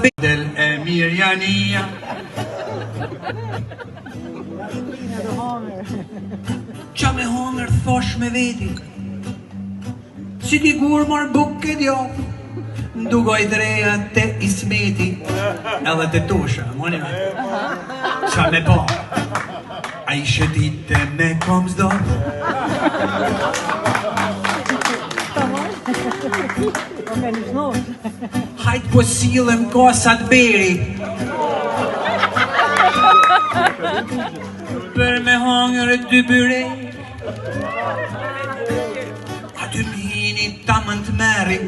bëj del e Mirjania. Qa me hongër thosh me veti, si dikur mar buke djo, ndugoj dreja te Ismeti, edhe te Tusha, moni me. Qa me po, a i shëtite me kom zdo. Hajt po silëm kosat beri, për me hongër e dy byre, a dy mini ta mën të meri.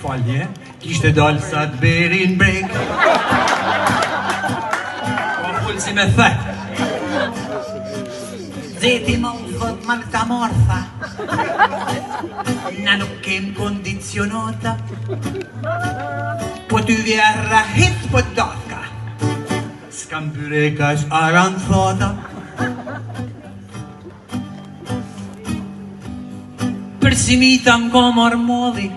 Falje, kishte dalë sa të beri në brek. Po full si me the. Zeti më u thot më këta mortha, na nuk kem kondicionata, po ty vjerra hit po doka, s'kam byreka aran thota. Për simita m'ko marmolli,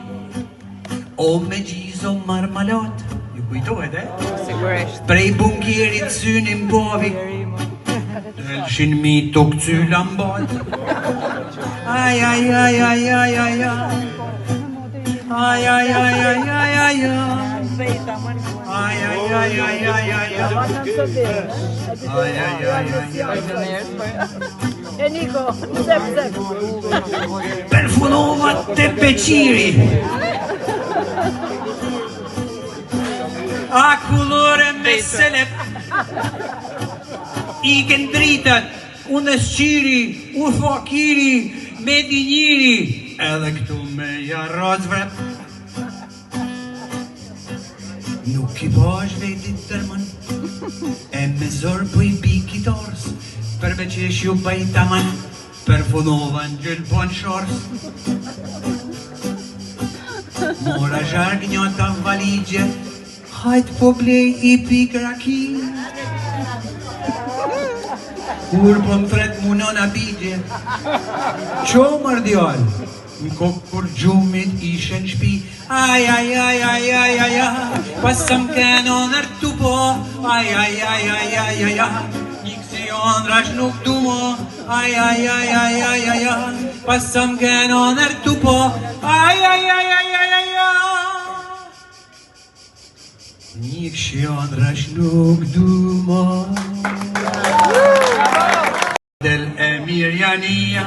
o me gjizo marmalot, ju kujtohet, Sigurisht. Prej bunkerit synin bovi, Elshin mi tuk cyla mbot. Aj, aj, aj, aj, aj, aj, aj. Aj, aj, aj, aj, aj, aj, aj. Aj, aj, aj, aj, aj, aj, aj. Aj, aj, aj, aj, aj. E Niko, zep. Perfunova te Beqiri. A kullore me selep. I kënë dritët, unë shqiri, u fakiri, me dinjiri, edhe këtu me jarraz vrep. Nuk i bash vetit tërmën, e me zorë po i pi kitars, përve që esh ju bajtaman, për funova në gjëllë po në shors. Mora zharg njota valigje, hajt po blej i pi krakin. Kur po më fret munon a bidje, qo mërdjall, në kokë kur gjumit ishe në shpi. Aj, aj, aj, aj, aj, aj, aj, pasëm kanonër të po. Aj, aj, aj, aj, aj, aj, aj, një kësi ondrash nuk du mo. Aj, aj, aj, aj, aj, aj, aj, pasëm kanonër të po. Aj, aj, aj, aj, aj, aj, aj, një kësi ondrash nuk du mo. Del e Mirjania.